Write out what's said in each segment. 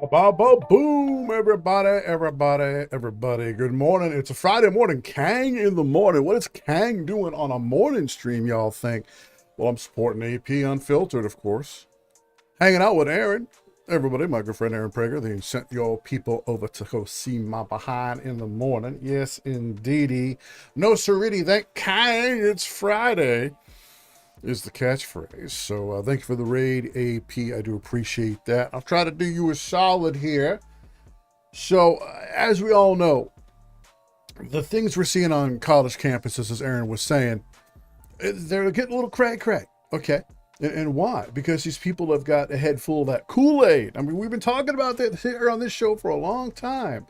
Boom, everybody. Good morning. It's a Friday morning. Kang in the morning. What is Kang doing on a morning stream, y'all think? Well, I'm supporting AP Unfiltered, of course. Hanging out with Aaron. Everybody, my good friend Aaron Prager. They sent your people over to go see my behind in the morning. Yes, indeedy. No, sirrity, thank Kang. It's Friday. Is the catchphrase. So thank you for the raid, AP. I do appreciate that. I'll try to do you a solid here. So as we all know, the things we're seeing on college campuses, as Aaron was saying, they're getting a little cray. Okay. And why? Because these people have got a head full of that Kool-Aid. I mean, we've been talking about that here on this show for a long time.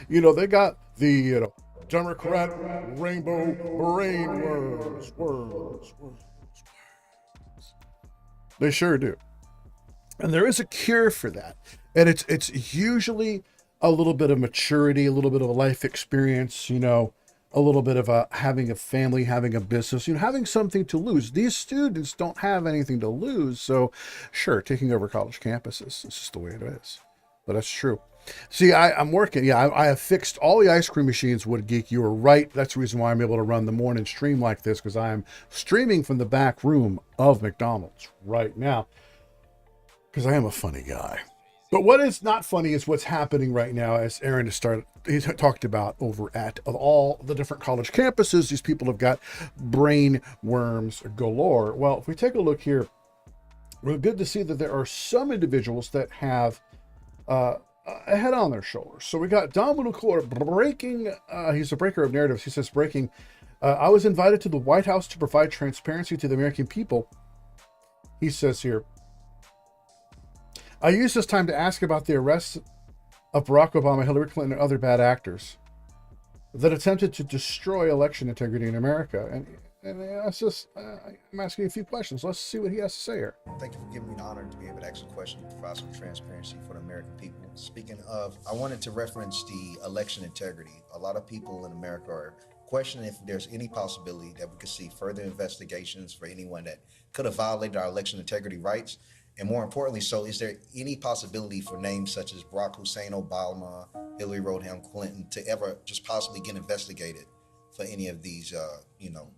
You know, they got the Democrat rainbow brain words. They sure do. And there is a cure for that. And it's usually a little bit of maturity, a little bit of a life experience, you know, a little bit of having a family, having a business, you know, having something to lose. These students don't have anything to lose. So sure, taking over college campuses, it's just the way it is. But that's true. See, I'm working. Yeah, I have fixed all the ice cream machines, Wood Geek. You were right. That's the reason why I'm able to run the morning stream like this, because I am streaming from the back room of McDonald's right now, because I am a funny guy. But what is not funny is what's happening right now, as Aaron he talked about over at of all the different college campuses. These people have got brain worms galore. Well, if we take a look here, we're good to see that there are some individuals that have a head on their shoulders. So we got Dominic McClure breaking, he's a breaker of narratives. He says, breaking, I was invited to the White House to provide transparency to the American people. He says here, I used this time to ask about the arrests of Barack Obama, Hillary Clinton, and other bad actors that attempted to destroy election integrity in America. And that's just, I'm asking a few questions. Let's see what he has to say here. Thank you for giving me the honor to be able to ask a question and provide some transparency for the American people. Speaking of, I wanted to reference the election integrity. A lot of people in America are questioning if there's any possibility that we could see further investigations for anyone that could have violated our election integrity rights. And more importantly, so is there any possibility for names such as Barack Hussein Obama, Hillary Rodham Clinton to ever just possibly get investigated for any of these,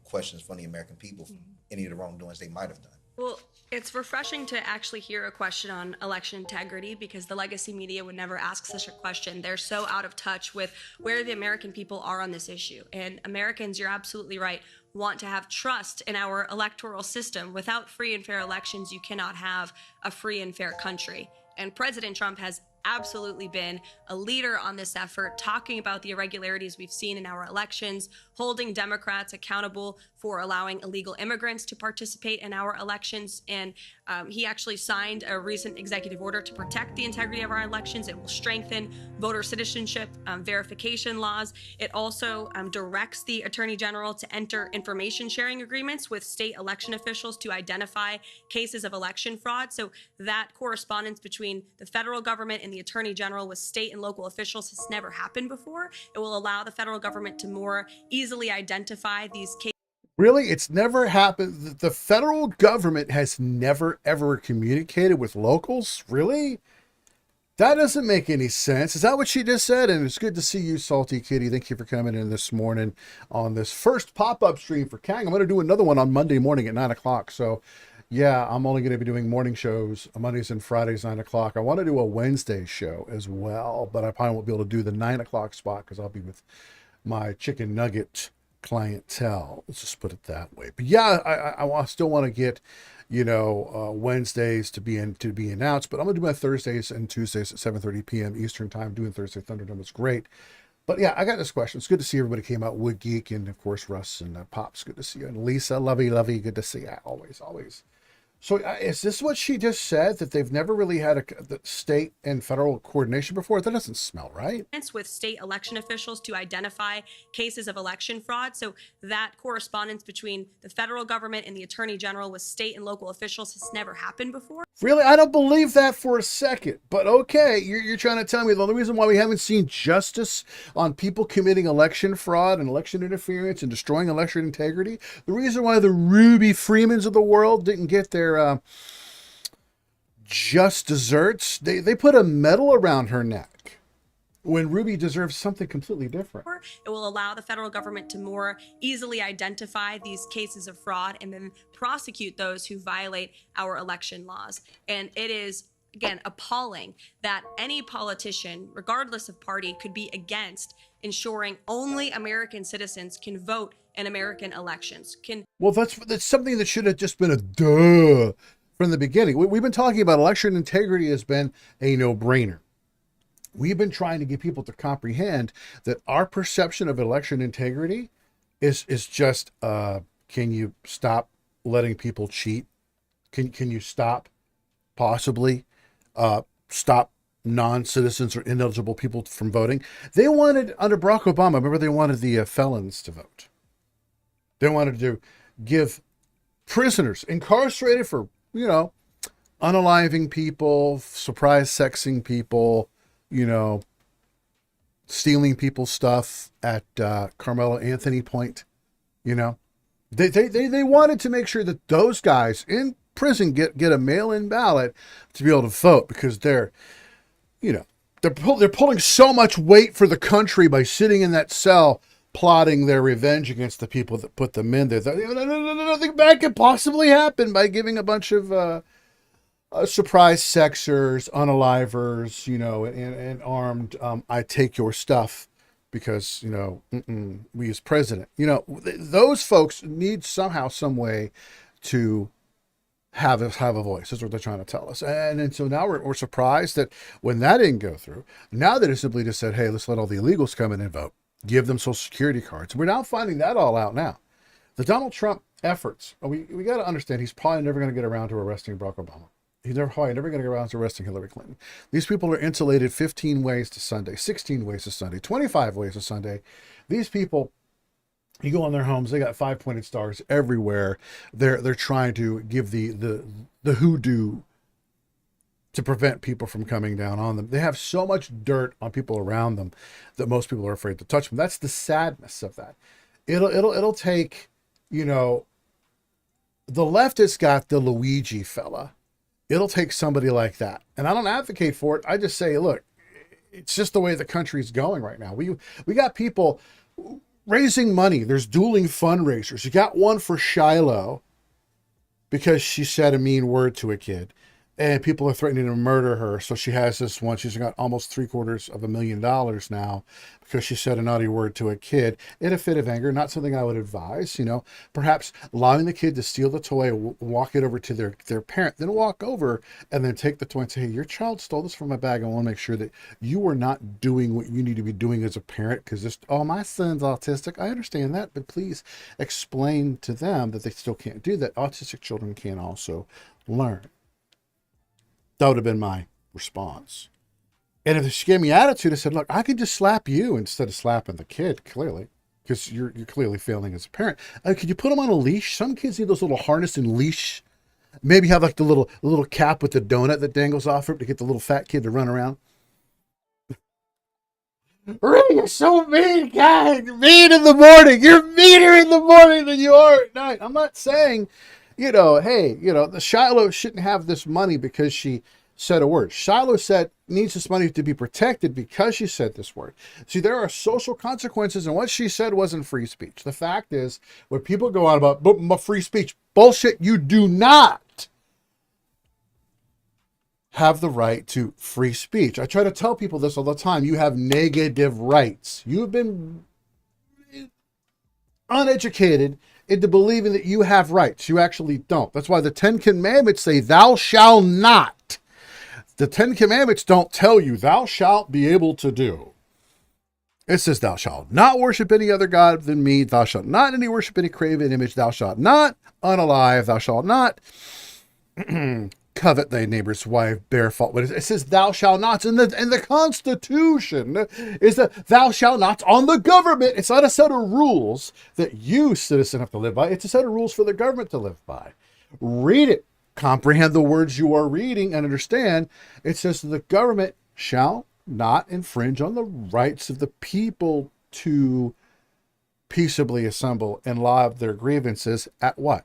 questions from the American people, for any of the wrongdoings they might have done? Well, it's refreshing to actually hear a question on election integrity, because the legacy media would never ask such a question. They're so out of touch with where the American people are on this issue. And Americans, you're absolutely right, want to have trust in our electoral system. Without free and fair elections, you cannot have a free and fair country. And President Trump has absolutely been a leader on this effort, talking about the irregularities we've seen in our elections, holding Democrats accountable for allowing illegal immigrants to participate in our elections. And he actually signed a recent executive order to protect the integrity of our elections. It will strengthen voter citizenship verification laws. It also directs the Attorney General to enter information sharing agreements with state election officials to identify cases of election fraud. So that correspondence between the federal government and the Attorney General with state and local officials has never happened before. It will allow the federal government to more easily identify these cases. Really? It's never happened. The federal government has never, ever communicated with locals? Really? That doesn't make any sense. Is that what she just said? And it's good to see you, Salty Kitty. Thank you for coming in this morning on this first pop-up stream for Kang. I'm going to do another one on Monday morning at 9 o'clock. So, yeah, I'm only going to be doing morning shows Mondays and Fridays, 9 o'clock. I want to do a Wednesday show as well, but I probably won't be able to do the 9 o'clock spot because I'll be with my chicken nugget clientele. Let's just put it that way. But yeah, I still want to get, Wednesdays to be announced, but I'm gonna do my Thursdays and Tuesdays at 7:30 p.m. Eastern time. Doing Thursday Thunderdome is great. But yeah, I got this question. It's good to see everybody came out. Wood Geek and of course Russ and Pops. Good to see you. And Lisa, lovey, good to see you. Always. So is this what she just said, that they've never really had the state and federal coordination before? That doesn't smell right. With state election officials to identify cases of election fraud. So that correspondence between the federal government and the Attorney General with state and local officials has never happened before. Really? I don't believe that for a second. But okay, you're trying to tell me the only reason why we haven't seen justice on people committing election fraud and election interference and destroying election integrity, the reason why the Ruby Freemans of the world didn't get their just desserts. They put a medal around her neck when Ruby deserves something completely different. It will allow the federal government to more easily identify these cases of fraud and then prosecute those who violate our election laws. And it is, again, appalling that any politician, regardless of party, could be against ensuring only American citizens can vote in American elections. Well, that's something that should have just been a duh from the beginning. We've been talking about election integrity has been a no-brainer. We've been trying to get people to comprehend that our perception of election integrity is just, can you stop letting people cheat? Can you stop possibly stop non-citizens or ineligible people from voting? They wanted, under Barack Obama, remember they wanted the felons to vote. They wanted to give prisoners incarcerated for, unaliving people, surprise sexing people, stealing people's stuff at Carmelo Anthony Point. They wanted to make sure that those guys in prison get a mail-in ballot to be able to vote, because they're pulling so much weight for the country by sitting in that cell plotting their revenge against the people that put them in there. Nothing bad could possibly happen by giving a bunch of surprise sexers, unalivers, and armed, I take your stuff because, we as president, those folks need somehow, some way to have a voice. That's what they're trying to tell us. And so now we're surprised that when that didn't go through, now they simply just said, hey, let's let all the illegals come in and vote. Give them Social Security cards. We're now finding that all out now. The Donald Trump efforts, we got to understand he's probably never going to get around to arresting Barack Obama. He's probably never going to get around to arresting Hillary Clinton. These people are insulated 15 ways to Sunday, 16 ways to Sunday, 25 ways to Sunday. These people, you go on their homes, they got 5-pointed stars everywhere. They're trying to give the hoodoo to prevent people from coming down on them. They have so much dirt on people around them that most people are afraid to touch them. That's the sadness of that. It'll take, the left has got the Luigi fella. It'll take somebody like that. And I don't advocate for it. I just say, look, it's just the way the country's going right now. We got people raising money. There's dueling fundraisers. You got one for Shiloh because she said a mean word to a kid. And people are threatening to murder her. So she has this one. She's got almost $750,000 now because she said a naughty word to a kid in a fit of anger. Not something I would advise, perhaps allowing the kid to steal the toy, walk it over to their parent, then walk over and then take the toy and say, hey, your child stole this from my bag. I want to make sure that you are not doing what you need to be doing as a parent. Because my son's autistic. I understand that, but please explain to them that they still can't do that. Autistic children can also learn. That would have been my response. And if she gave me attitude, I said, look, I could just slap you instead of slapping the kid, clearly, because you're clearly failing as a parent. Could you put them on a leash? Some kids need those little harness and leash. Maybe have like the little cap with the donut that dangles off it to get the little fat kid to run around. Really, you're so mean, guy. Mean in the morning. You're meaner in the morning than you are at night. I'm not saying, hey, the Shiloh shouldn't have this money because she said a word. Shiloh needs this money to be protected because she said this word. See, there are social consequences, and what she said wasn't free speech. The fact is, when people go on about free speech, bullshit, you do not have the right to free speech. I try to tell people this all the time. You have negative rights. You've been uneducated into believing that you have rights. You actually don't. That's why the 10 Commandments say, thou shalt not. The 10 Commandments don't tell you, thou shalt be able to do. It says, thou shalt not worship any other God than me. Thou shalt not worship any graven image. Thou shalt not unalive. Thou shalt not covet thy neighbor's wife, bear false witness. It says thou shalt not. And the Constitution is that thou shalt not on the government. It's not a set of rules that you, citizen, have to live by. It's a set of rules for the government to live by. Read it. Comprehend the words you are reading and understand. It says the government shall not infringe on the rights of the people to peaceably assemble and lodge their grievances at what?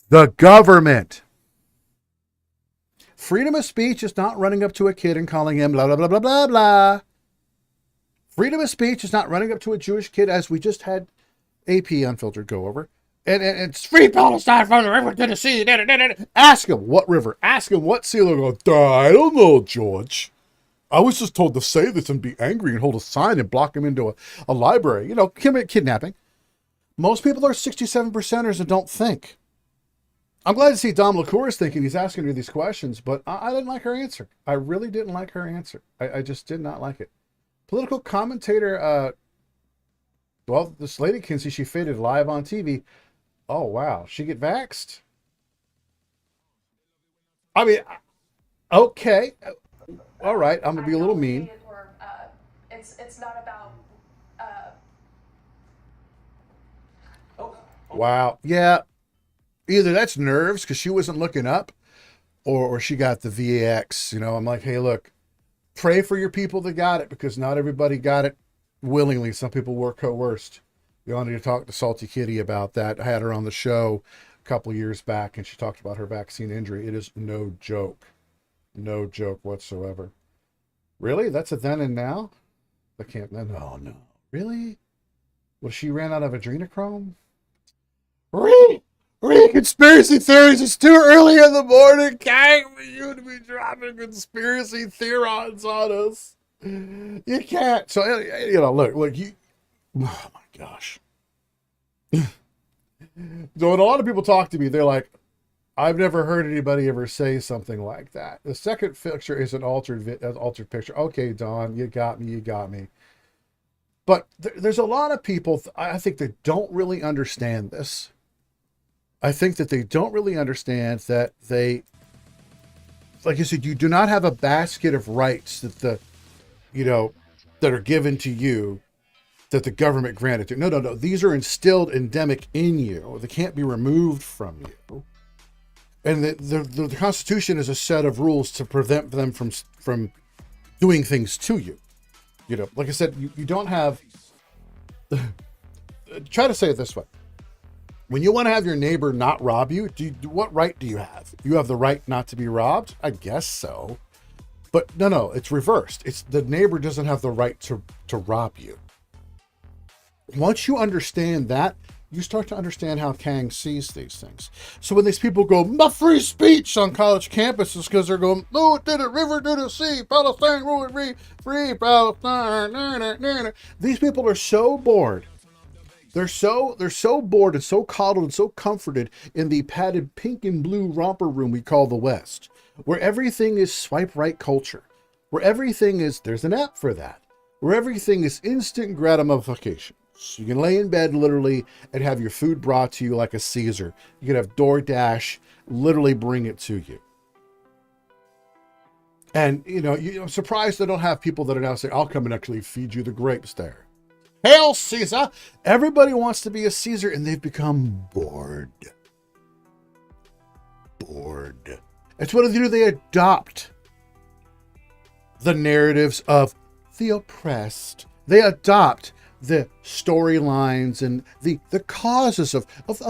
The government. Freedom of speech is not running up to a kid and calling him blah, blah, blah, blah, blah, blah. Freedom of speech is not running up to a Jewish kid, as we just had AP Unfiltered go over. And it's free Palestine from the river to the sea. Ask him what river. Ask him what sea. They'll go, I don't know, George. I was just told to say this and be angry and hold a sign and block him into a library. You know, kidnapping. Most people are 67%ers and don't think. I'm glad to see Dom LaCour is thinking. He's asking her these questions, but I didn't like her answer. I really didn't like her answer. I just did not like it. Political commentator, well, this lady Kinsey, she faded live on TV. Oh, wow. She get vaxxed? I mean, okay. All right. I'm going to be a little mean. It's not about... Wow. Yeah. Either that's nerves because she wasn't looking up, or she got the VAX. You know, I'm like, hey, look, pray for your people that got it, because not everybody got it willingly. Some people were coerced. You wanted to talk to Salty Kitty about that. I had her on the show a couple years back, and she talked about her vaccine injury. It is no joke. No joke whatsoever. Really? That's a then and now? I can't. No. Really? Well, she ran out of adrenochrome? Conspiracy theories. It's too early in the morning, Kang, for you to be dropping conspiracy theorians on us. You can't. So, you know, look, you. Oh my gosh. So when a lot of people talk to me, they're like, I've never heard anybody ever say something like that. The second picture is an altered picture. Okay, Don, you got me. But there's a lot of people, I think, that don't really understand this. I think that they don't really understand that they, like I said, you do not have a basket of rights that that are given to you that the government granted to. No. These are instilled endemic in you. They can't be removed from you. And the Constitution is a set of rules to prevent them from doing things to you. You know, like I said, you don't have... Try to say it this way. When you want to have your neighbor not rob you, what right do you have? You have the right not to be robbed? I guess so. But no, it's reversed. It's the neighbor doesn't have the right to rob you. Once you understand that, you start to understand how Kang sees these things. So when these people go, my free speech on college campuses, because they're going, no, it did it, river did it, sea, Palestine, rule free Palestine. These people are so bored. They're so bored and so coddled and so comforted in the padded pink and blue romper room we call the West, where everything is swipe right culture, where everything is, there's an app for that, where everything is instant gratification. So you can lay in bed literally and have your food brought to you like a Caesar. You can have DoorDash literally bring it to you. And, I'm surprised they don't have people that are now saying, I'll come and actually feed you the grapes there. Hail Caesar! Everybody wants to be a Caesar, and they've become bored. It's what they do. They adopt the narratives of the oppressed. They adopt the storylines and the causes of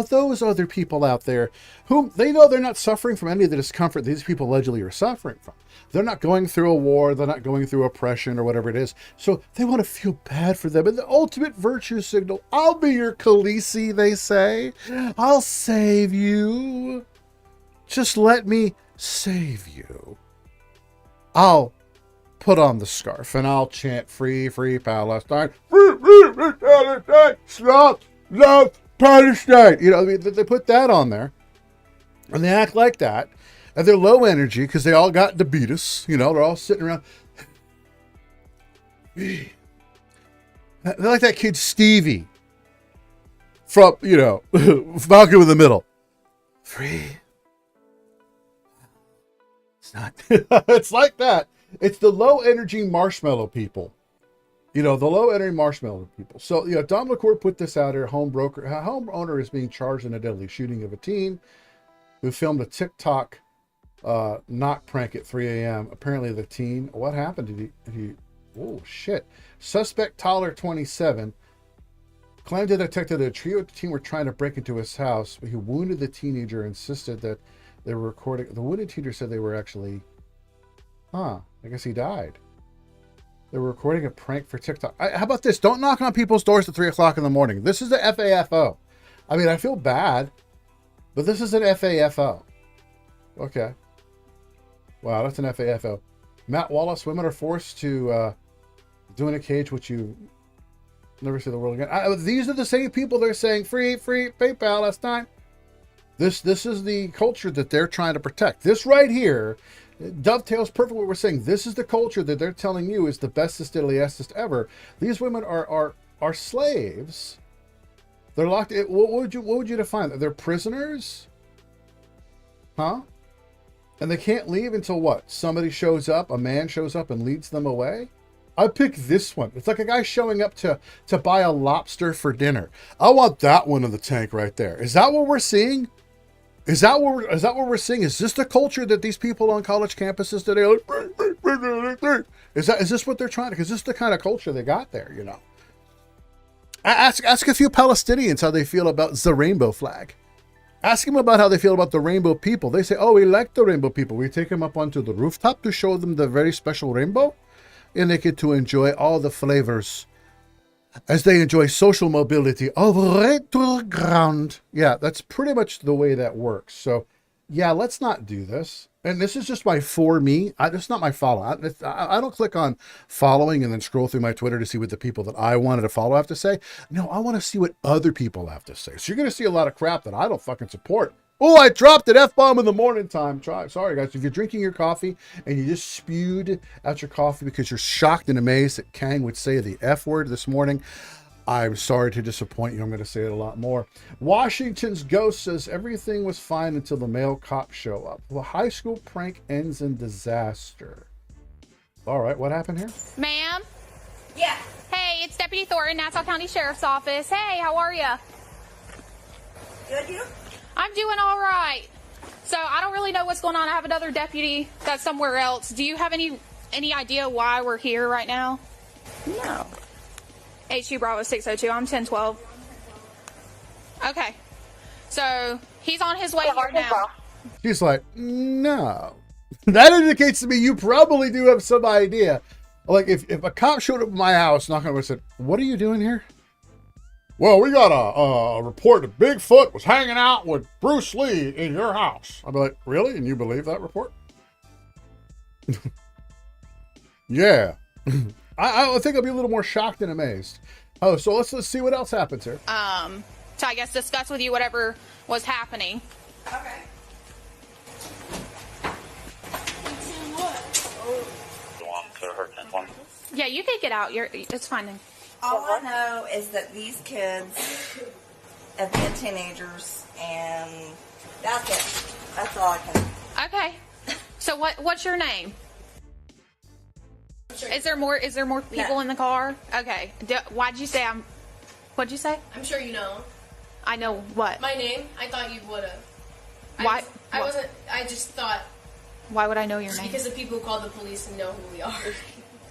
those other people out there whom they know they're not suffering from any of the discomfort these people allegedly are suffering from. They're not going through a war. They're not going through oppression or whatever it is. So they want to feel bad for them. And the ultimate virtue signal, I'll be your Khaleesi, they say. I'll save you. Just let me save you. I'll put on the scarf and I'll chant free Palestine. Free Palestine. Stop, love Palestine. They put that on there and they act like that. And they're low energy because they all got diabetes. They're all sitting around. They're like that kid Stevie from, Malcolm in the Middle. Free. It's not. It's like that. It's the low energy marshmallow people. The low energy marshmallow people. So, Dom LaCour put this out here. Homeowner is being charged in a deadly shooting of a teen who filmed a TikTok knock prank at 3 a.m. Apparently the teen, what happened? Oh shit. Suspect Tyler, 27, claimed to detective that a trio of the teen were trying to break into his house, but he wounded the teenager and insisted that They were recording. The wounded teacher said they were actually, I guess he died. They were recording a prank for TikTok. How about this? Don't knock on people's doors at 3 o'clock in the morning. This is the FAFO. I mean, I feel bad, but this is an FAFO. Okay. Wow, that's an FAFO. Matt Wallace, women are forced to do in a cage what you never see the world again. These are the same people they're saying, free PayPal last time. This is the culture that they're trying to protect. This right here dovetails perfectly what we're saying. This is the culture that they're telling you is the bestest, diddliestest ever. These women are slaves. They're locked in. What would you define? They're prisoners? Huh? And they can't leave until what? Somebody shows up, a man shows up and leads them away? I pick this one. It's like a guy showing up to buy a lobster for dinner. I want that one in the tank right there. Is that what we're seeing? Is that what we're seeing? Is this the culture that these people on college campuses today are like, is this what they're trying to? Because this is the kind of culture they got there, you know. Ask a few Palestinians how they feel about the rainbow flag. Ask them about how they feel about the rainbow people. They say, oh, we like the rainbow people. We take them up onto the rooftop to show them the very special rainbow, and they get to enjoy all the flavors as they enjoy social mobility all right to the ground. Yeah, that's pretty much the way that works. So, yeah, let's not do this. And this is just my for me. It's not my follow. I don't click on following and then scroll through my Twitter to see what the people that I wanted to follow have to say. No, I want to see what other people have to say. So you're going to see a lot of crap that I don't fucking support. Oh, I dropped an F-bomb in the morning time. Sorry, guys. If you're drinking your coffee and you just spewed out your coffee because you're shocked and amazed that Kang would say the F word this morning, I'm sorry to disappoint you. I'm going to say it a lot more. Washington's ghost says everything was fine until the male cops show up. The high school prank ends in disaster. All right, what happened here? Ma'am? Yeah. Hey, it's Deputy Thornton, Nassau County Sheriff's Office. Hey, how are you? Good, you? I'm doing all right. So I don't really know what's going on. I have another deputy that's somewhere else. Do you have any idea why we're here right now? No. HU Bravo 602. I'm 1012. Okay. So he's on his way here now. She's like, no. That indicates to me you probably do have some idea. Like if a cop showed up at my house, knocking on and said, what are you doing here? Well, we got a report that Bigfoot was hanging out with Bruce Lee in your house. I'd be like, really? And you believe that report? Yeah. I think I'll be a little more shocked and amazed. Oh, so let's see what else happens here. So I guess discuss with you whatever was happening. Okay. Yeah, you can get out. It's fine then. All I know is that these kids have been teenagers, and that's it. That's all I can. Okay. So what's your name? Is there more people No. in the car? Okay. What'd you say? I'm sure you know. I know what. My name? I thought you would have. Why? I just thought Why would I know your name? because the people who call the police and know who we are.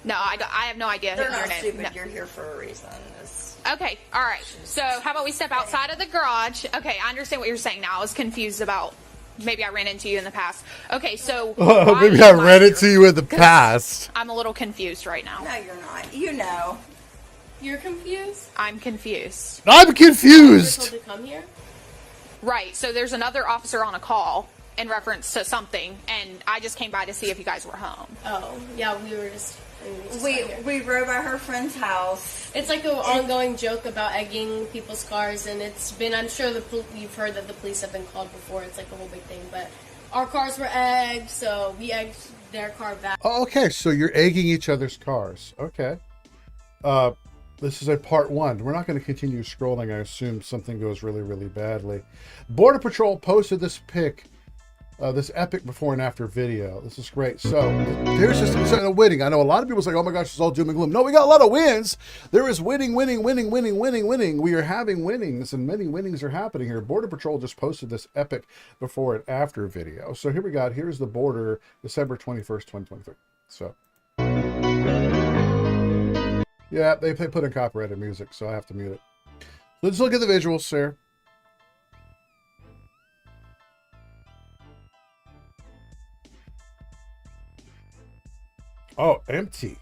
No, I have no idea They're your not name. stupid. No. You're here for a reason. It's, Okay, all right. So how about we step outside of the garage? Okay, I understand what you're saying now. I was confused about maybe I ran into you in the past. Okay, so Maybe I read it to you in the past. I'm a little confused right now. no, you're not. You know. You're confused? I'm confused. I'm You're confused. told to come here? Right. So there's another officer on a call in reference to something, and I just came by to see if you guys were home. Oh, yeah, we were just... got here. We rode by her friend's house. It's like an ongoing joke about egging people's cars, and it's been, I'm sure you've heard that the police have been called before. It's like a whole big thing, but our cars were egged, so we egged their car back. Oh, okay, so you're egging each other's cars. Okay. This is a part one. We're not going to continue scrolling. I assume something goes really, really badly. Border Patrol posted this pic, this epic before and after video. This is great. So there's just a winning. I know a lot of people say, oh my gosh, it's all doom and gloom. No, we got a lot of wins. There is winning. We are having winnings, and many winnings are happening here. Border Patrol just posted this epic before and after video. So here we got, here's the border, December 21st, 2023. So yeah, they put in copyrighted music, so I have to mute it. Let's look at the visuals, sir. Oh, empty.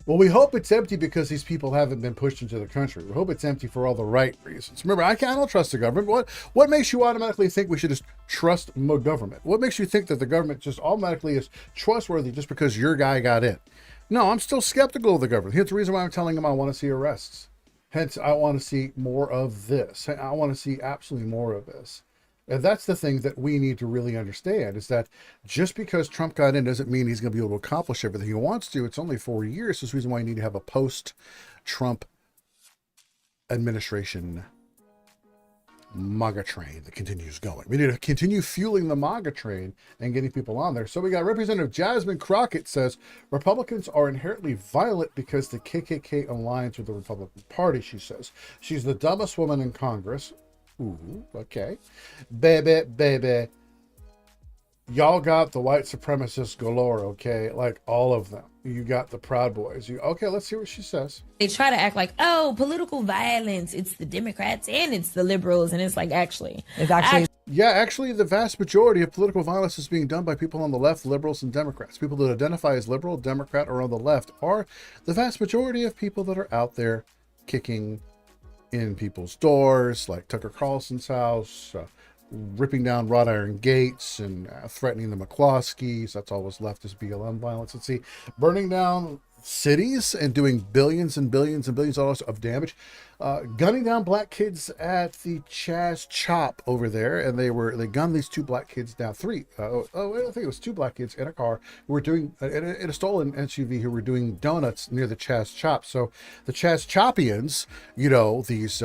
Well, we hope it's empty because these people haven't been pushed into the country. We hope it's empty for all the right reasons. Remember, I don't trust the government. What makes you automatically think we should just trust the government? What makes you think that the government just automatically is trustworthy just because your guy got in? No, I'm still skeptical of the government. Here's the reason why I'm telling him I want to see arrests. Hence, I want to see more of this. I want to see absolutely more of this. And that's the thing that we need to really understand, is that just because Trump got in doesn't mean he's going to be able to accomplish everything he wants to. It's only 4 years. That's the reason why you need to have a post-Trump administration MAGA train that continues going. We need to continue fueling the MAGA train and getting people on there. So we got Representative Jasmine Crockett says Republicans are inherently violent because the KKK aligns with the Republican Party, she says. She's the dumbest woman in Congress. Ooh, okay. Baby. Y'all got the white supremacists galore, okay? Like all of them. You got the Proud Boys. Okay, let's see what she says. They try to act like, oh, political violence, it's the Democrats and it's the liberals. And it's like, actually. Yeah, actually, the vast majority of political violence is being done by people on the left, liberals and Democrats. People that identify as liberal, Democrat, or on the left are the vast majority of people that are out there kicking in people's doors, like Tucker Carlson's house, ripping down wrought iron gates and threatening the McCloskeys. That's always left is BLM violence. Let's see, burning down cities and doing billions and billions and billions of dollars of damage, gunning down black kids at the Chaz Chop over there, and they gunned these 2 black kids down. 3 I think it was 2 black kids in a car who were doing in a stolen SUV who were doing donuts near the Chaz Chop. So the Chaz Chopians, you know, these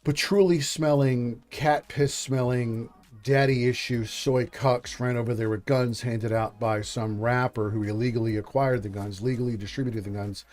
patchouli smelling, cat piss smelling, daddy issue soy cucks ran over there with guns handed out by some rapper who illegally acquired the guns, legally distributed the guns,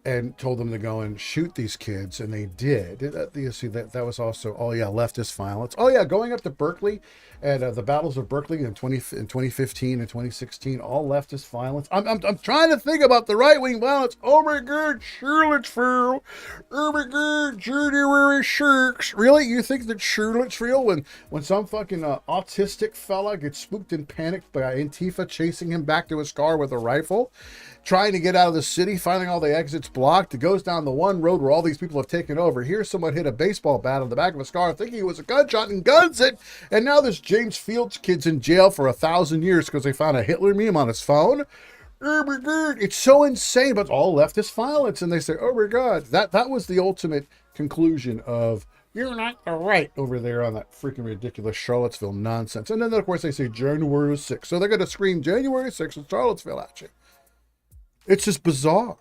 and told them to go and shoot these kids, and they did. You see, that was also, leftist violence. Going up to Berkeley and the battles of Berkeley in 2015 and 2016, all leftist violence. I'm trying to think about the right-wing violence. Oh my God, Charlottesville. Oh my God, January 6th. Really? You think that Charlottesville, when some fucking autistic fella gets spooked and panicked by Antifa chasing him back to his car with a rifle, trying to get out of the city, finding all the exits blocked, it goes down the one road where all these people have taken over. Here, someone hit a baseball bat on the back of his car thinking it was a gunshot and guns it. And now this James Fields kid's in jail for 1,000 years because they found a Hitler meme on his phone. Oh my God, it's so insane, but it's all leftist violence. And they say, oh my God, that was the ultimate conclusion of, you're not the right over there on that freaking ridiculous Charlottesville nonsense. And then, of course, they say January 6th. So they're going to scream January 6th in Charlottesville at you. It's just bizarre.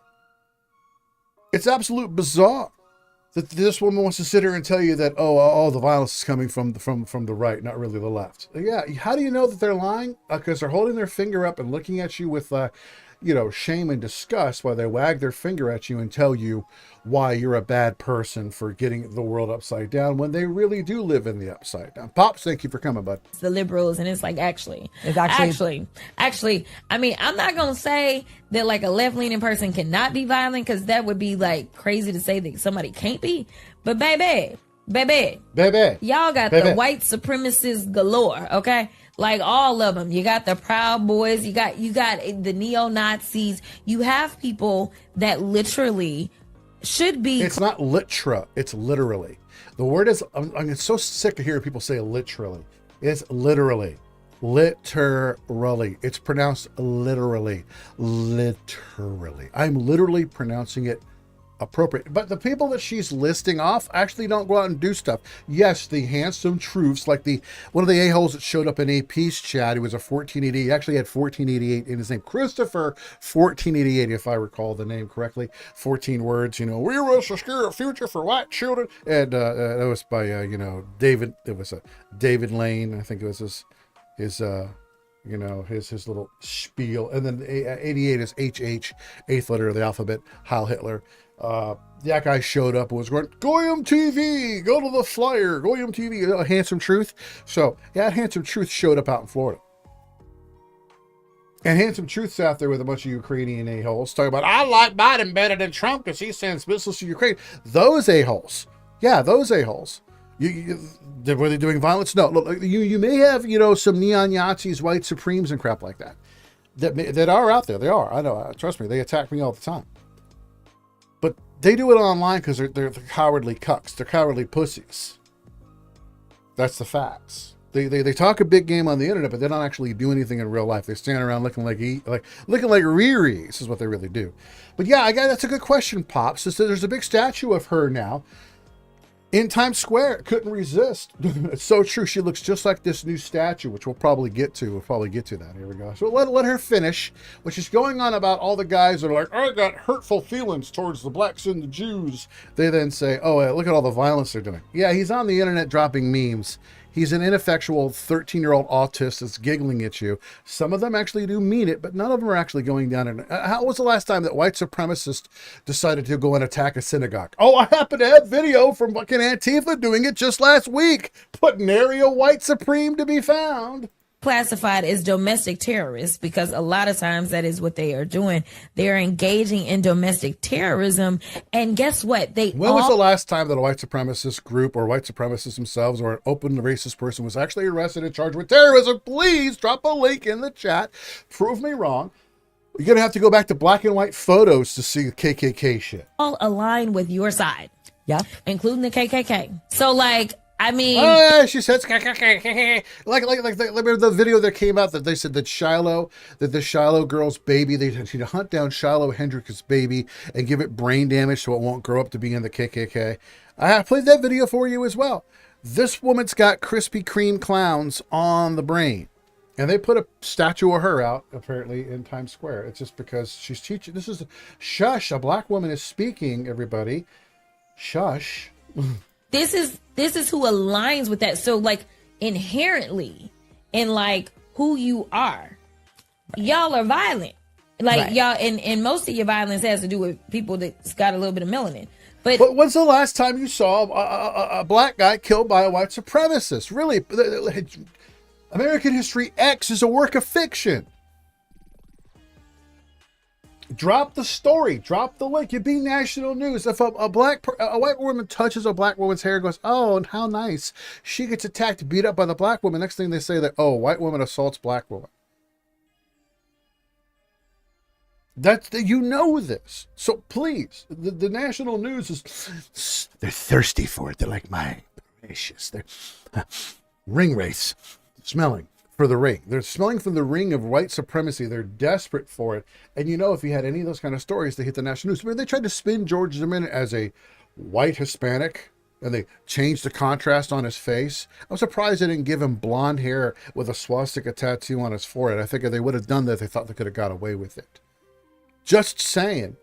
It's absolute bizarre that this woman wants to sit here and tell you that, all the violence is coming from the right, not really the left. Yeah, how do you know that they're lying? Because they're holding their finger up and looking at you with, shame and disgust while they wag their finger at you and tell you why you're a bad person for getting the world upside down when they really do live in the upside down. Pops, thank you for coming, bud. It's the liberals, and it's like, actually, I mean, I'm not going to say that like a left-leaning person cannot be violent, because that would be like crazy to say that somebody can't be. But baby, y'all got the white supremacists galore, okay? Like all of them. You got the Proud Boys. You got the neo-Nazis. You have people that literally should be. It's not litra. It's literally. The word is, I'm so sick of hearing people say literally. It's literally. Literally. It's pronounced literally. Literally. I'm literally pronouncing it appropriate. But the people that she's listing off actually don't go out and do stuff. Yes, the handsome truths, like one of the a-holes that showed up in AP's chat, who was a 1488, he actually had 1488 in his name. Christopher 1488, if I recall the name correctly. 14 words, we will secure a future for white children. And that was by, David, it was David Lane, I think it was his little spiel. And then 88 is HH, 8th letter of the alphabet, Heil Hitler. That guy showed up and was going, Goyim TV, go to the flyer, Goyim TV, Handsome Truth. So, Handsome Truth showed up out in Florida. And Handsome Truth's out there with a bunch of Ukrainian a-holes talking about, I like Biden better than Trump because he sends missiles to Ukraine. Those a-holes. Yeah, those a-holes. Were they doing violence? No. Look, you may have, some neon Nazis, white supremes and crap like that. that are out there. They are. I know. Trust me. They attack me all the time. But they do it online because they're cowardly cucks. They're cowardly pussies. That's the facts. They talk a big game on the internet, but they don't actually do anything in real life. They stand around looking like Riri's is what they really do. But yeah, that's a good question, Pops. So there's a big statue of her now in Times Square. Couldn't resist. It's so true. She looks just like this new statue, which we'll probably get to. We'll probably get to that. Here we go. So let her finish, which is going on about all the guys that are like, I got hurtful feelings towards the blacks and the Jews. They then say, oh, look at all the violence they're doing. Yeah, he's on the internet dropping memes. He's an ineffectual 13-year-old autist that's giggling at you. Some of them actually do mean it, but none of them are actually going down. And how was the last time that white supremacists decided to go and attack a synagogue? Oh, I happen to have video from fucking Antifa doing it just last week. Put nary a white supreme to be found. Classified as domestic terrorists, because a lot of times that is what they are doing. They are engaging in domestic terrorism. And guess what? When was the last time that a white supremacist group or white supremacists themselves or an open racist person was actually arrested and charged with terrorism? Please drop a link in the chat. Prove me wrong. You're going to have to go back to black and white photos to see the KKK shit. All align with your side. Yeah. Including the KKK. So I mean, oh, yeah, she said, like the video that came out that they said that the Shiloh girl's baby, they should hunt down Shiloh Hendricks' baby and give it brain damage so it won't grow up to be in the KKK. I played that video for you as well. This woman's got Krispy Kreme clowns on the brain. And they put a statue of her out, apparently, in Times Square. It's just because she's teaching. This is, shush, a black woman is speaking, everybody. Shush. This is who aligns with that. So inherently in who you are, y'all are violent. Y'all, and most of your violence has to do with people that's got a little bit of melanin. But when's the last time you saw a black guy killed by a white supremacist? Really, American History X is a work of fiction. Drop the story. Drop the link. You'd be national news. If a white woman touches a black woman's hair and goes, oh, and how nice. She gets attacked, beat up by the black woman. Next thing they say that, oh, white woman assaults black woman. You know this. So please, the national news is, they're thirsty for it. They're like, my precious. They're ring wraiths smelling for the ring. They're smelling from the ring of white supremacy. They're desperate for it. And if you had any of those kind of stories, they hit the national news. I mean, they tried to spin George Zimmerman as a white Hispanic, and they changed the contrast on his face. I'm surprised they didn't give him blonde hair with a swastika tattoo on his forehead. I think if they would have done that, they thought they could have got away with it. Just saying.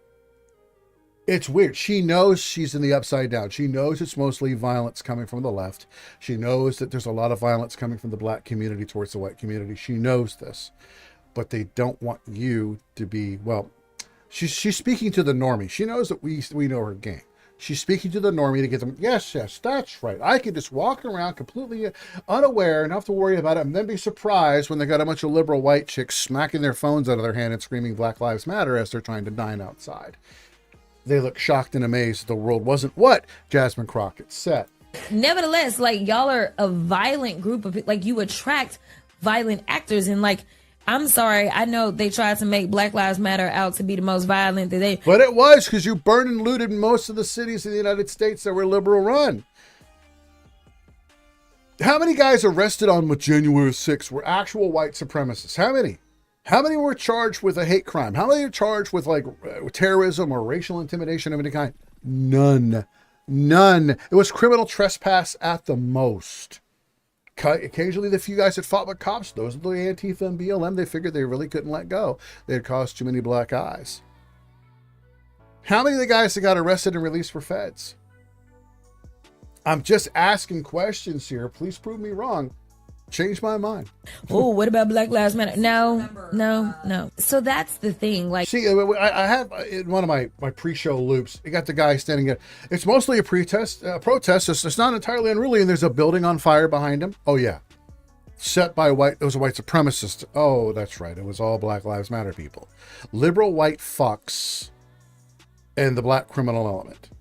It's weird. She knows she's in the upside down. She knows it's mostly violence coming from the left. She knows that there's a lot of violence coming from the black community towards the white community. She knows this. But they don't want you to be, she's speaking to the normie. She knows that we know her game. She's speaking to the normie to get them, yes, that's right. I can just walk around completely unaware and not have to worry about it and then be surprised when they got a bunch of liberal white chicks smacking their phones out of their hand and screaming Black Lives Matter as they're trying to dine outside. They look shocked and amazed that the world wasn't what Jasmine Crockett said. Nevertheless, y'all are a violent group of people. You attract violent actors. And I'm sorry, I know they tried to make Black Lives Matter out to be the most violent that they... But it was, because you burned and looted most of the cities in the United States that were liberal run. How many guys arrested on January 6th were actual white supremacists? How many? How many were charged with a hate crime? How many are charged with terrorism or racial intimidation of any kind? None. It was criminal trespass at the most. Occasionally, the few guys that fought with cops, those are the Antifa and BLM, they figured they really couldn't let go. They had caused too many black eyes. How many of the guys that got arrested and released were feds? I'm just asking questions here. Please prove me wrong. Change my mind. Oh, what about Black Lives Matter? No. So that's the thing. See, I have in one of my pre-show loops, you got the guy standing there. It's mostly a protest. It's not entirely unruly, and there's a building on fire behind him. Oh yeah, set by it was a white supremacist. Oh, that's right. It was all Black Lives Matter people, liberal white fucks, and the black criminal element.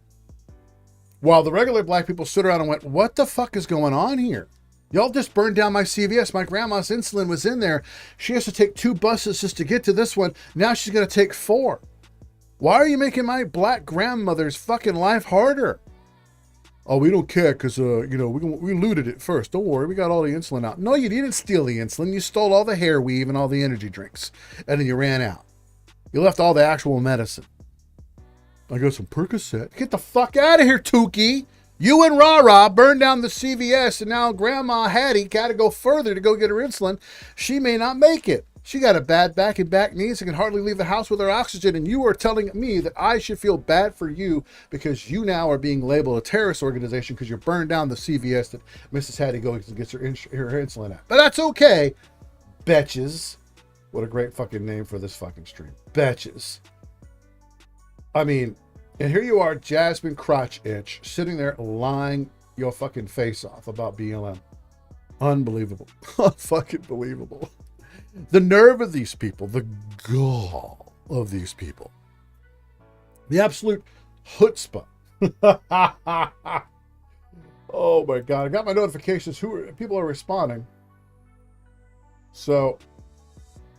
While the regular black people stood around and went, "What the fuck is going on here?" Y'all just burned down my CVS. My grandma's insulin was in there. She has to take 2 buses just to get to this one. Now she's going to take 4. Why are you making my black grandmother's fucking life harder? Oh, we don't care because, we looted it first. Don't worry, we got all the insulin out. No, you didn't steal the insulin. You stole all the hair weave and all the energy drinks. And then you ran out. You left all the actual medicine. I got some Percocet. Get the fuck out of here, Tukey. You and Rah-Rah burned down the CVS, and now Grandma Hattie got to go further to go get her insulin. She may not make it. She got a bad back and back knees and can hardly leave the house with her oxygen, and you are telling me that I should feel bad for you because you now are being labeled a terrorist organization because you burned down the CVS that Mrs. Hattie goes and gets her insulin at. But that's okay, betches. What a great fucking name for this fucking stream. Betches. I mean, and here you are, Jasmine Crotch Itch, sitting there lying your fucking face off about BLM. Unbelievable. Unfucking believable. The nerve of these people, the gall of these people, the absolute chutzpah. Oh my God, I got my notifications. People are responding. So,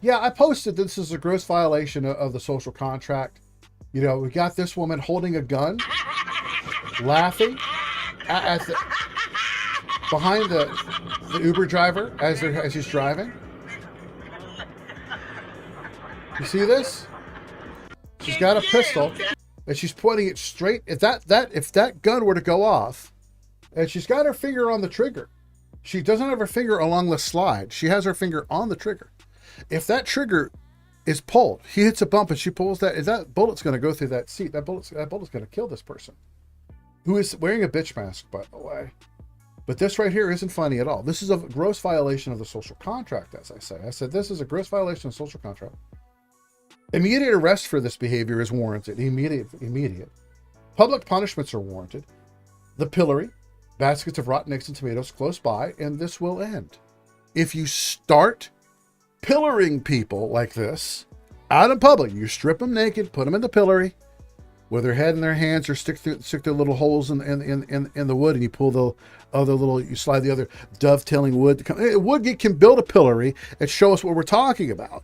yeah, I posted this is a gross violation of the social contract. You know, we got this woman holding a gun, laughing behind the Uber driver as he's driving. You see this? She's got a pistol and she's pointing it straight. If that gun were to go off, and she's got her finger on the trigger. She doesn't have her finger along the slide. She has her finger on the trigger. If that trigger is pulled, he hits a bump and she pulls that bullet's going to go through that seat. That bullet's going to kill this person, who is wearing a bitch mask, by the way. But this right here isn't funny at all. This is a gross violation of the social contract, as I say. I said this is a gross violation of social contract. Immediate arrest for this behavior is warranted. Immediate. Public punishments are warranted. The pillory, baskets of rotten eggs and tomatoes close by, and this will end. If you start pillaring people like this out in public, you strip them naked, put them in the pillory with their head in their hands, or stick their little holes in the wood, and you pull the other you slide the other dovetailing wood to come. Wood can build a pillory and show us what we're talking about.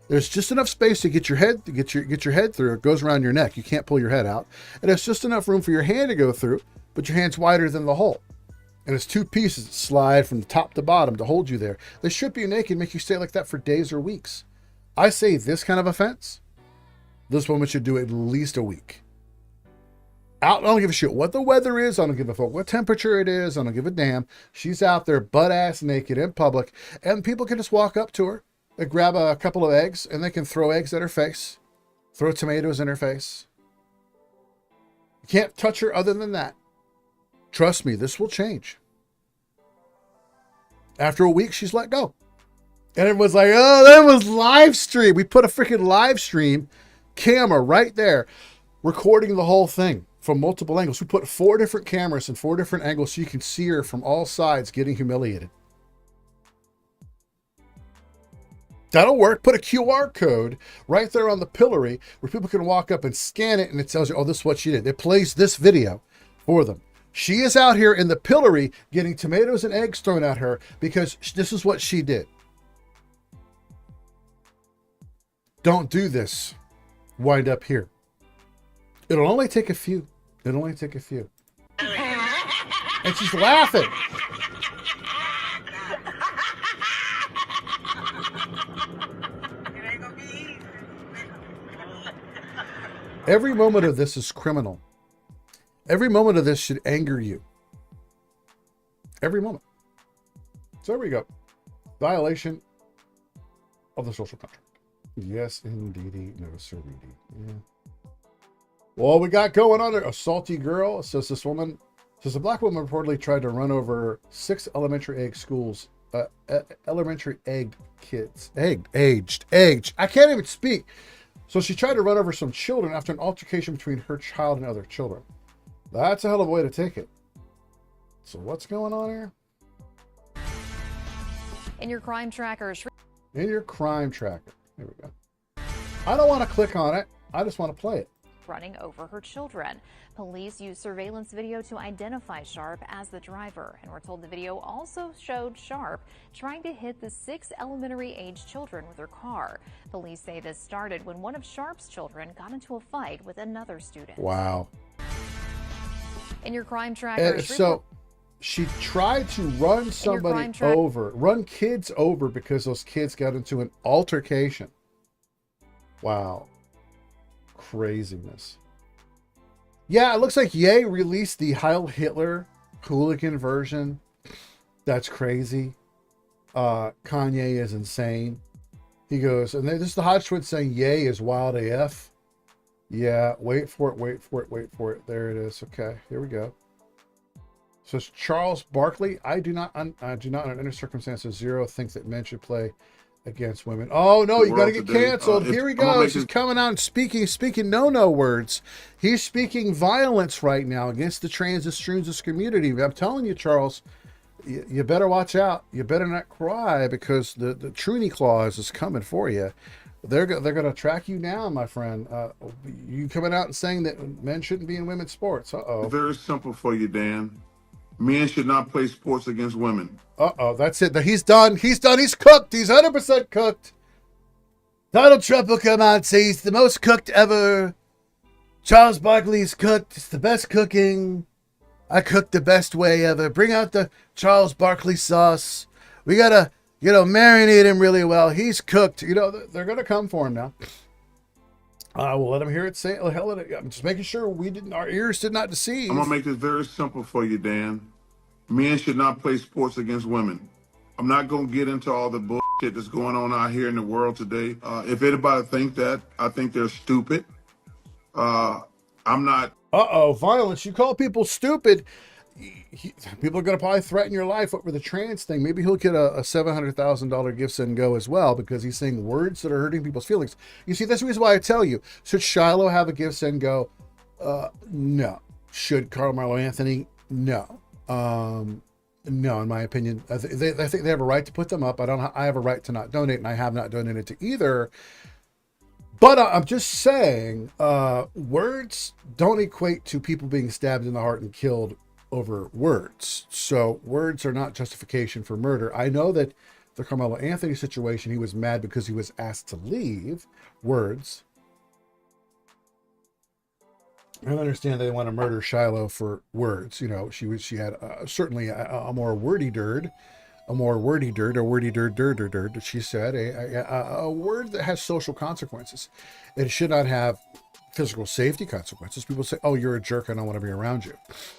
There's just enough space to get your head through. It goes around your neck. You can't pull your head out, and there's just enough room for your hand to go through, but your hand's wider than the hole. And it's 2 pieces that slide from the top to bottom to hold you there. They strip you naked and make you stay like that for days or weeks. I say this kind of offense, this woman should do at least a week. I don't give a shit what the weather is. I don't give a fuck what temperature it is. I don't give a damn. She's out there butt-ass naked in public, and people can just walk up to her. They grab a couple of eggs, and they can throw eggs at her face, throw tomatoes in her face. You can't touch her other than that. Trust me, this will change. After a week, she's let go. And everyone's like, oh, that was live stream. We put a freaking live stream camera right there, recording the whole thing from multiple angles. We put 4 different cameras in 4 different angles so you can see her from all sides getting humiliated. That'll work. Put a QR code right there on the pillory where people can walk up and scan it, and it tells you, oh, this is what she did. It plays this video for them. She is out here in the pillory getting tomatoes and eggs thrown at her because this is what she did. Don't do this. Wind up here. It'll only take a few. It'll only take a few. And she's laughing. Every moment of this is criminal. Every moment of this should anger you. Every moment. So there we go. Violation of the social contract. Yes, indeedy. No, sir, indeed. Yeah. Well, we got going on there. A salty girl. Says this woman. Says a black woman reportedly tried to run over 6 elementary egg kids. Aged. I can't even speak. So she tried to run over some children after an altercation between her child and other children. That's a hell of a way to take it. So what's going on here? In your crime tracker. In your crime tracker. Here we go. I don't want to click on it. I just want to play it. running over her children. Police used surveillance video to identify Sharp as the driver, and we're told the video also showed Sharp trying to hit the 6 elementary-age children with her car. Police say this started when one of Sharp's children got into a fight with another student. Wow. In your crime tracker, So she tried to run somebody over, run kids over because those kids got into an altercation. Wow. Craziness. Yeah, it looks like Ye released the Heil Hitler hooligan version. That's crazy. Kanye is insane. He goes, and this is the Hot Twin saying Ye is wild AF. Yeah, wait for it, wait for it, wait for it. There it is. Okay, here we go. So it's Charles Barkley. I do not under any circumstances, zero, think that men should play against women. Oh no, you got to get canceled. Here he goes. He's coming out and speaking no words. He's speaking violence right now against the transgender community. I'm telling you, Charles, you better watch out. You better not cry because the Truny clause is coming for you. They're going to track you down, my friend. You coming out and saying that men shouldn't be in women's sports. Uh-oh. Very simple for you, Dan. Men should not play sports against women. Uh-oh, that's it. He's done. He's done. He's cooked. He's 100% cooked. Donald Trump will come out and say he's the most cooked ever. Charles Barkley's cooked. It's the best cooking. I cooked the best way ever. Bring out the Charles Barkley sauce. We got to, marinate him really well. He's cooked. They're going to come for him now. We'll let him hear it say, I'm just making sure our ears did not deceive. I'm going to make this very simple for you, Dan. Men should not play sports against women. I'm not going to get into all the bullshit that's going on out here in the world today. If anybody thinks that, I think they're stupid. I'm not. Violence. You call people stupid. People are going to probably threaten your life over the trans thing. Maybe he'll get a $700,000 gift send go as well because he's saying words that are hurting people's feelings. You see, that's the reason why I tell you. Should Shiloh have a gift send go? No. Should Carmelo Anthony? No. No, in my opinion. I think they have a right to put them up. I have a right to not donate, and I have not donated to either. But I'm just saying, words don't equate to people being stabbed in the heart and killed over words. So words are not justification for murder. I know that the Carmelo Anthony situation, he was mad because he was asked to leave. Words. I understand they want to murder Shiloh for words. She had certainly a more wordy dird, she said, a word that has social consequences. It should not have physical safety consequences. People say, oh, you're a jerk, I don't want to be around you.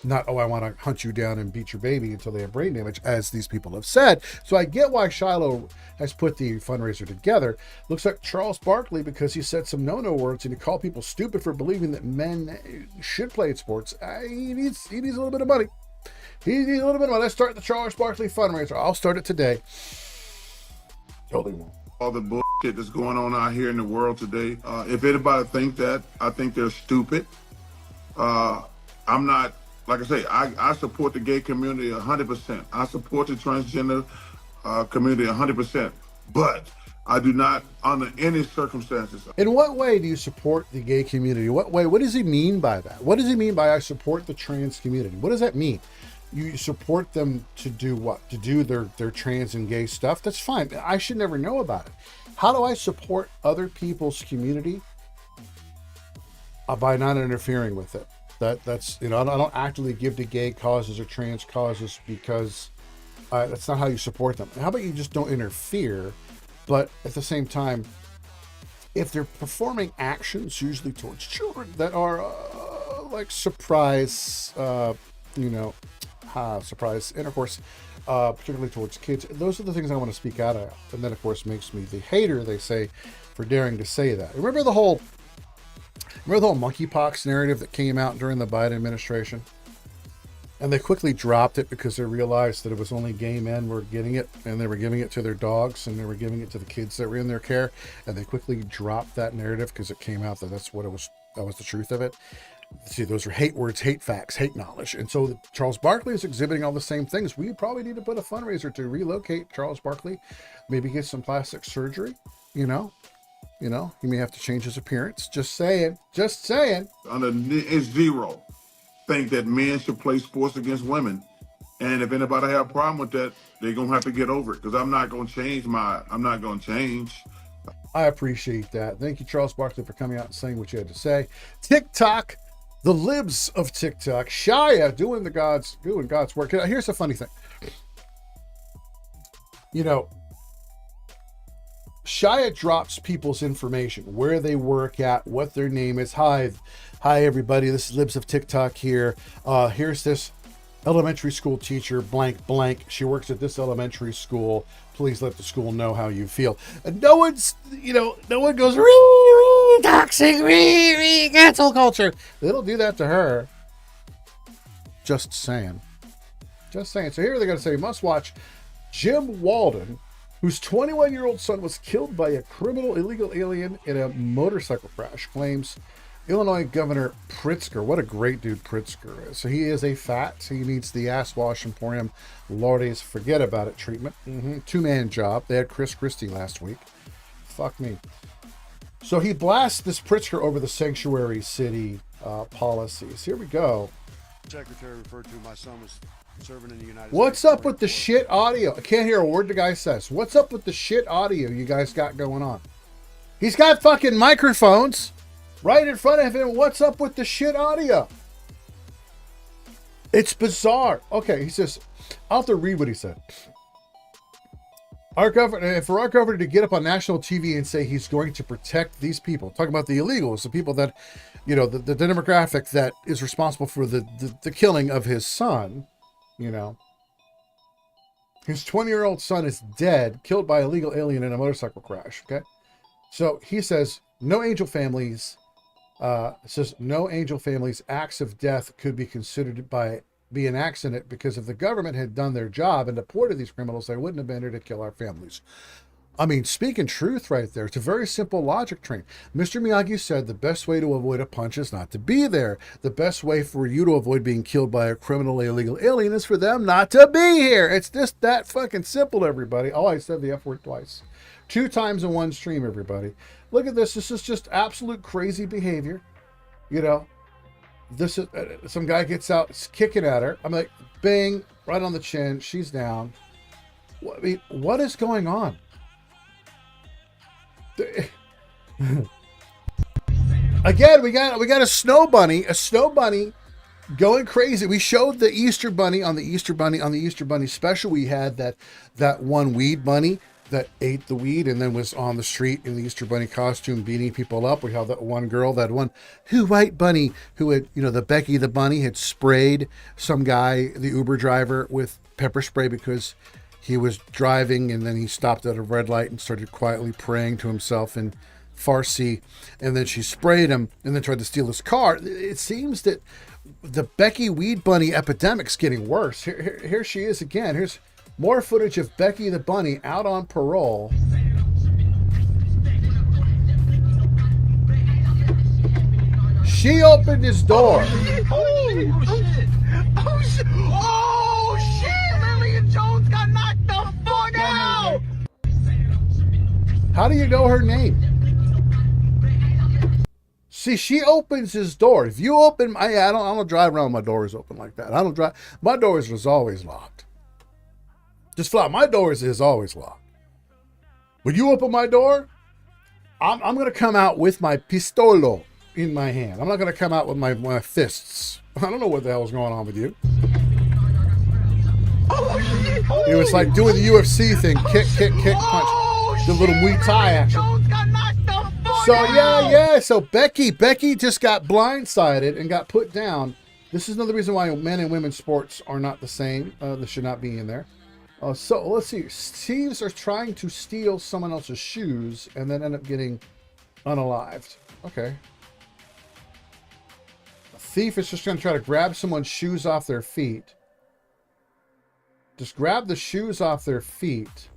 Not, oh, I want to hunt you down and beat your baby until they have brain damage, as these people have said. So I get why Shiloh has put the fundraiser together. Looks like Charles Barkley, because he said some no-no words and he called people stupid for believing that men should play sports. He needs a little bit of money. He needs a little bit of money. Let's start the Charles Barkley fundraiser. I'll start it today. Totally won't. All the bullshit that's going on out here in the world today. If anybody thinks that, I think they're stupid. I'm not, like I say, I support the gay community 100%. I support the transgender community 100%. But I do not, under any circumstances. In what way do you support the gay community? What way? What does he mean by that? What does he mean by I support the trans community? What does that mean? You support them to do what? To do their trans and gay stuff? That's fine. I should never know about it. How do I support other people's community? By not interfering with it. That's I don't actively give to gay causes or trans causes because that's not how you support them. How about you just don't interfere? But at the same time, if they're performing actions, usually towards children, that are like surprise, surprise intercourse, particularly towards kids, those are the things I want to speak out of. And that, of course, makes me the hater, they say, for daring to say that. Remember the whole monkeypox narrative that came out during the Biden administration? And they quickly dropped it because they realized that it was only gay men were getting it, and they were giving it to their dogs, and they were giving it to the kids that were in their care. And they quickly dropped that narrative because it came out that that's what it was. That was the truth of it. See, those are hate words, hate facts, hate knowledge. And so Charles Barkley is exhibiting all the same things. We probably need to put a fundraiser to relocate Charles Barkley, maybe get some plastic surgery, You know, he may have to change his appearance. Just saying. Just saying. It's zero. Think that men should play sports against women. And if anybody have a problem with that, they're going to have to get over it. Because I'm not going to change. I appreciate that. Thank you, Charles Barkley, for coming out and saying what you had to say. TikTok, the libs of TikTok, Shia doing God's work. Here's the funny thing. You know, Shia drops people's information, where they work at, what their name is. Hi everybody. This is Libs of TikTok here. Here's this elementary school teacher, blank, blank. She works at this elementary school. Please let the school know how you feel. And no one goes, toxic, cancel culture. They don't do that to her. Just saying. So here they're going to say, must watch Jim Walden, whose 21-year-old son was killed by a criminal illegal alien in a motorcycle crash, claims Illinois Governor Pritzker. What a great dude Pritzker is. So he is a fat. He needs the ass wash Emporium Lordy's forget about it treatment. Two-man job. They had Chris Christie last week. Fuck me. So he blasts this Pritzker over the sanctuary city policies. Here we go. Secretary referred to my son was serving in the United States. What's up with the shit audio? I can't hear a word the guy says. What's up with the shit audio you guys got going on? He's got fucking microphones right in front of him. What's up with the shit audio? It's bizarre. Okay, he says, I'll have to read what he said. For our governor to get up on national TV and say he's going to protect these people, talking about the illegals, the people that, you know, the demographic that is responsible for the killing of his son, you know. His 20-year-old son is dead, killed by a illegal alien in a motorcycle crash, okay? So he says, no angel families acts of death could be considered be an accident, because if the government had done their job and deported these criminals, they wouldn't have been here to kill our families. I mean, speaking truth right there. It's a very simple logic train. Mr. Miyagi said the best way to avoid a punch is not to be there. The best way for you to avoid being killed by a criminal illegal alien is for them not to be here. It's just that fucking simple, everybody. Oh, I said the F word twice. 2 times in one stream, everybody. Look at this. This is just absolute crazy behavior. You know, this is some guy gets out, it's kicking at her. I'm like, bang, right on the chin. She's down. I mean, what is going on? Again, we got a snow bunny going crazy. We showed the Easter bunny on the Easter bunny special. We had that one weed bunny that ate the weed and then was on the street in the Easter bunny costume beating people up. We have that one girl, that one white bunny who had, you know, the Becky the bunny had sprayed some guy, the Uber driver, with pepper spray because he was driving and then he stopped at a red light and started quietly praying to himself in Farsi, and then she sprayed him and then tried to steal his car. It seems that the Becky weed bunny epidemic's getting worse. Here she is again. Here's more footage of Becky the bunny out on parole. She opened his door. Oh shit! Lillian Jones got knocked the fuck out! How do you know her name? See, she opens his door. If you open, I don't drive around with my doors open like that. I don't drive. My doors is always locked. Just flat. My doors is always locked. When you open my door, I'm going to come out with my pistolo in my hand. I'm not going to come out with my fists. I don't know what the hell is going on with you. It was like doing the UFC thing. Kick, punch. The little Muay Thai action. So, yeah. So Becky just got blindsided and got put down. This is another reason why men and women's sports are not the same. They should not be in there. So let's see. Thieves are trying to steal someone else's shoes and then end up getting unalived. Okay. A thief is just going to try to grab someone's shoes off their feet. Just grab the shoes off their feet.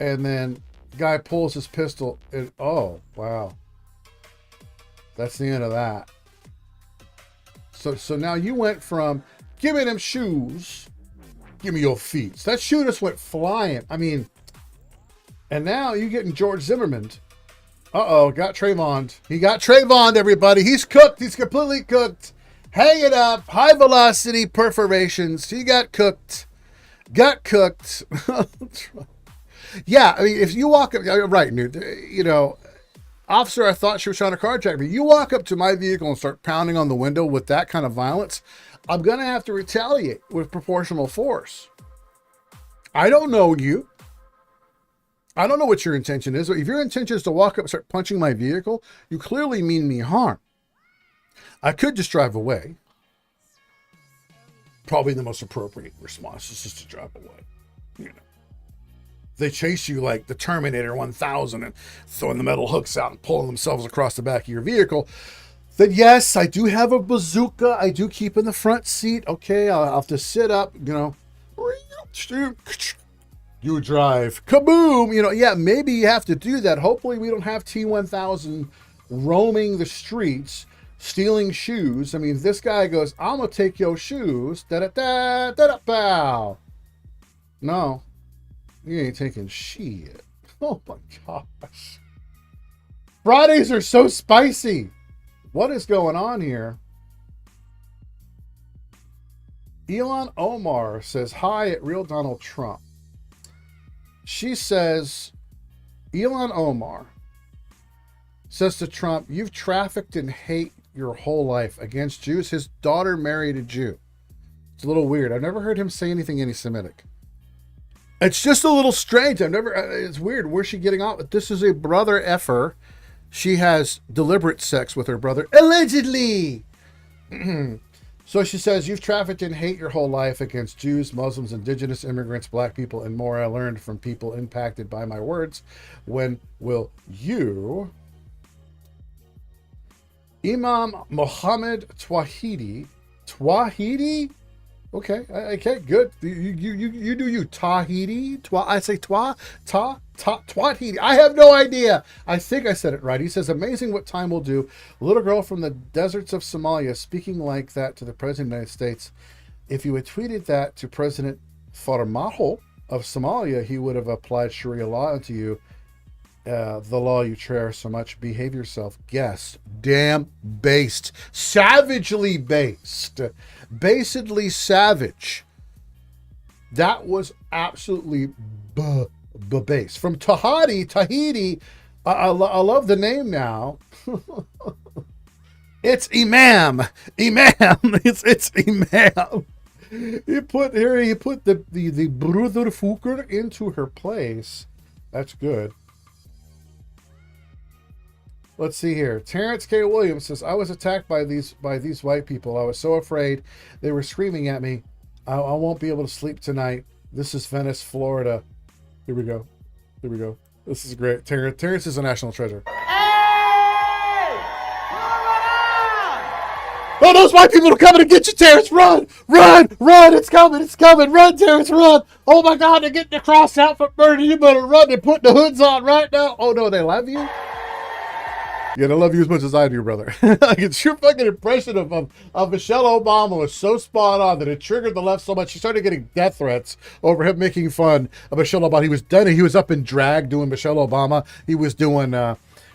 And then the guy pulls his pistol. And, oh, wow. That's the end of that. So now you went from, give me them shoes, give me your feet. So that shoe just went flying. I mean, and now you're getting George Zimmerman Uh-oh, got Trayvon. He got Trayvon, everybody. He's cooked. He's completely cooked. Hang it up. High velocity perforations. He got cooked. Got cooked. Yeah, I mean, if you walk up, right, you know, officer, I thought she was trying to carjack me. You walk up to my vehicle and start pounding on the window with that kind of violence, I'm going to have to retaliate with proportional force. I don't know you. I don't know what your intention is. But if your intention is to walk up and start punching my vehicle, you clearly mean me harm. I could just drive away. Probably the most appropriate response is just to drive away. You know, they chase you like the Terminator 1000 and throwing the metal hooks out and pulling themselves across the back of your vehicle. Then yes, I do have a bazooka. I do keep in the front seat. Okay, I'll have to sit up. You know, you drive. Kaboom! You know, yeah, maybe you have to do that. Hopefully, we don't have T1000 roaming the streets, stealing shoes. I mean, this guy goes, I'm gonna take your shoes. Da-da-da-da-da-pow. No, you ain't taking shit. Oh my gosh. Fridays are so spicy. What is going on here? Elon Omar says, hi at Real Donald Trump. She says, Elon Omar says to Trump, you've trafficked in hate your whole life against Jews. His daughter married a Jew. It's a little weird. I've never heard him say anything anti-Semitic. It's just a little strange. It's weird. Where's she getting off? This is a brother effer. She has deliberate sex with her brother, allegedly. So she says, you've trafficked in hate your whole life against Jews, Muslims, indigenous immigrants, black people, and more. I learned from people impacted by my words. When will you, Imam Mohammed Twahidi, okay, good. You do you, Tahidi. I say Twahidi. I have no idea. I think I said it right. He says, amazing what time will do. A little girl from the deserts of Somalia speaking like that to the President of the United States. If you had tweeted that to President Farmajo of Somalia, he would have applied Sharia law to you. The law you cherish so much. Behave yourself. Guess. Damn based. Savagely based. Basedly savage. That was absolutely base. From Tahiti. I love the name now. It's Imam. It's Imam. He put the Bruder Fuker into her place. That's good. Let's see here. Terrence K. Williams says, I was attacked by these white people. I was so afraid. They were screaming at me. I won't be able to sleep tonight. This is Venice, Florida. Here we go. This is great. Terrence is a national treasure. Oh, those white people are coming to get you, Terrence. Run. It's coming. Run, Terrence, run. Oh my God, they're getting the cross out for murder. You better run. They're putting the hoods on right now. Oh no, they love you? Yeah, they love you as much as I do, brother. It's your fucking impression of Michelle Obama was so spot on that it triggered the left so much. She started getting death threats over him making fun of Michelle Obama. He was up in drag doing Michelle Obama. He was doing,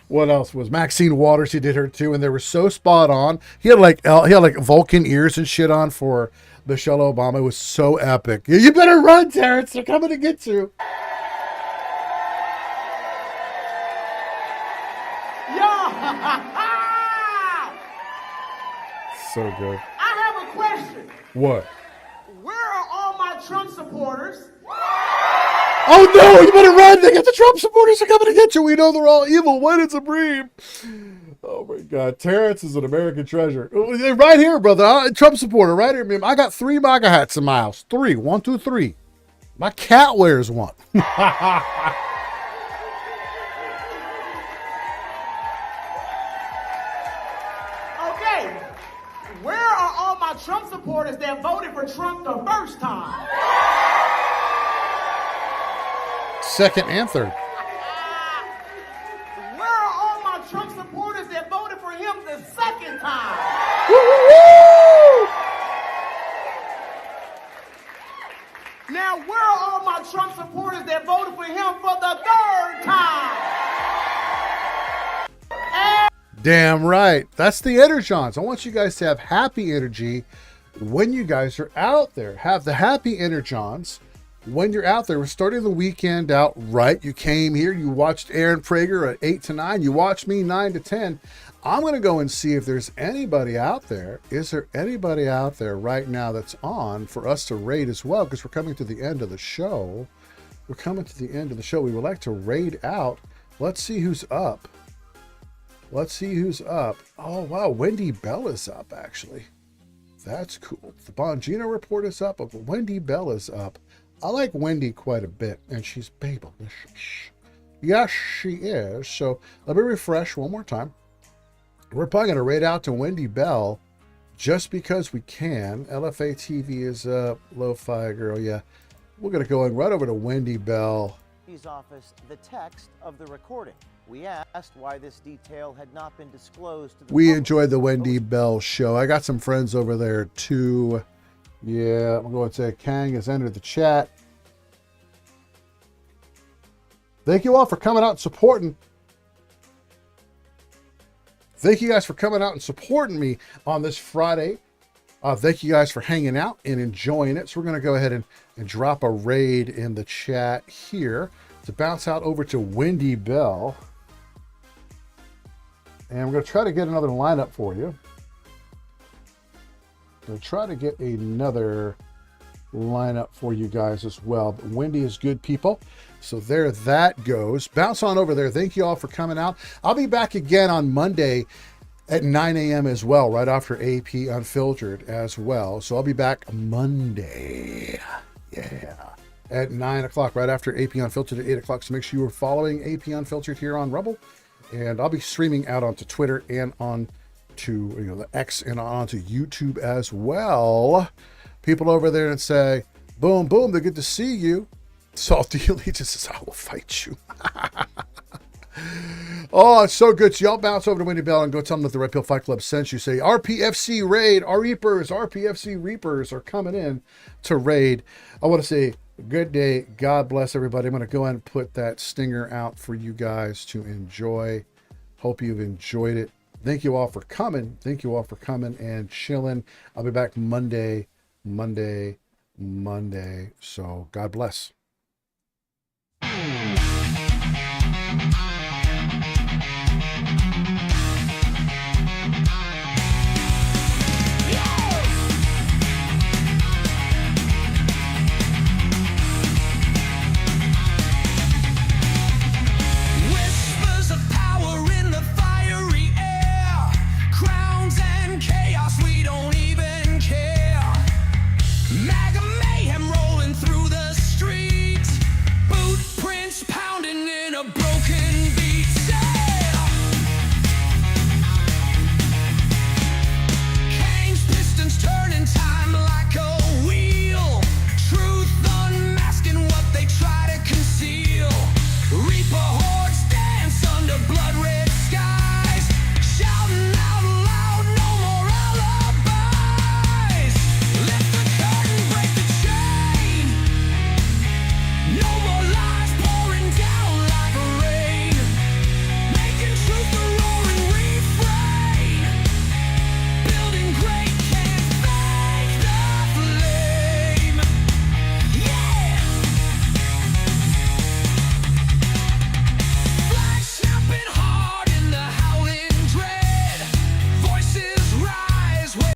what else was Maxine Waters? He did her too. And they were so spot on. He had like Vulcan ears and shit on for Michelle Obama. It was so epic. You better run, Terrence. They're coming to get you. So good. I have a question. What? Where are all my Trump supporters? Oh no, you better run. They got the Trump supporters are coming to get you. We know they're all evil, white and supreme. Oh my God. Terrence is an American treasure. Right here, brother. Trump supporter, right here. I got 3 MAGA hats in my house. 3. 1, 2, 3. My cat wears one. Trump supporters that voted for Trump the first time. Second and third. Where are all my Trump supporters that voted for him the second time? Woo-hoo-hoo! Now, where are all my Trump supporters that voted for him for the third time? Damn right. That's the energons. I want you guys to have happy energy when you guys are out there. Have the happy energons when you're out there. We're starting the weekend out right. You came here, you watched Aaron Prager at 8 to 9. You watched me 9 to 10. I'm going to go and see if there's anybody out there. Is there anybody out there right now that's on for us to raid as well? Because we're coming to the end of the show. We're coming to the end of the show. We would like to raid out. Let's see who's up. Let's see who's up. Oh, wow. Wendy Bell is up, actually. That's cool. The Bongino report is up, but Wendy Bell is up. I like Wendy quite a bit, and she's babylicious. Yes, she is. So let me refresh one more time. We're probably going to raid out to Wendy Bell just because we can. LFA TV is up. Lo-Fi Girl, yeah. We're going to go right over to Wendy Bell. Office the text of the recording. We asked why this detail had not been disclosed to the We public. enjoyed the Wendy Bell show. I got some friends over there too. Yeah, I'm going to say Kang has entered the chat. Thank you all for coming out and supporting. Thank you guys for coming out and supporting me on this Friday. Thank you guys for hanging out and enjoying it. So we're going to go ahead and drop a raid in the chat here to bounce out over to Wendy Bell. And we're going to try to get another lineup for you. Going to try to get another lineup for you guys as well. But Wendy is good people. So there that goes. Bounce on over there. Thank you all for coming out. I'll be back again on Monday at 9 a.m. as well, right after AP Unfiltered as well. So I'll be back Monday. Yeah. At 9 o'clock, right after AP Unfiltered at 8 o'clock. So make sure you are following AP Unfiltered here on Rumble. And I'll be streaming out onto Twitter and on to the X and onto YouTube as well. People over there and say, boom, boom, they're good to see you. Salty Allegiance says, I will fight you. Oh, it's so good. So y'all bounce over to Wendy Bell and go tell them that the Red Pill Fight Club sent you. Say, RPFC raid, our Reapers, RPFC Reapers are coming in to raid. I want to say good day. God bless everybody. I'm going to go ahead and put that stinger out for you guys to enjoy. Hope you've enjoyed it. Thank you all for coming. Thank you all for coming and chilling. I'll be back Monday. So God bless.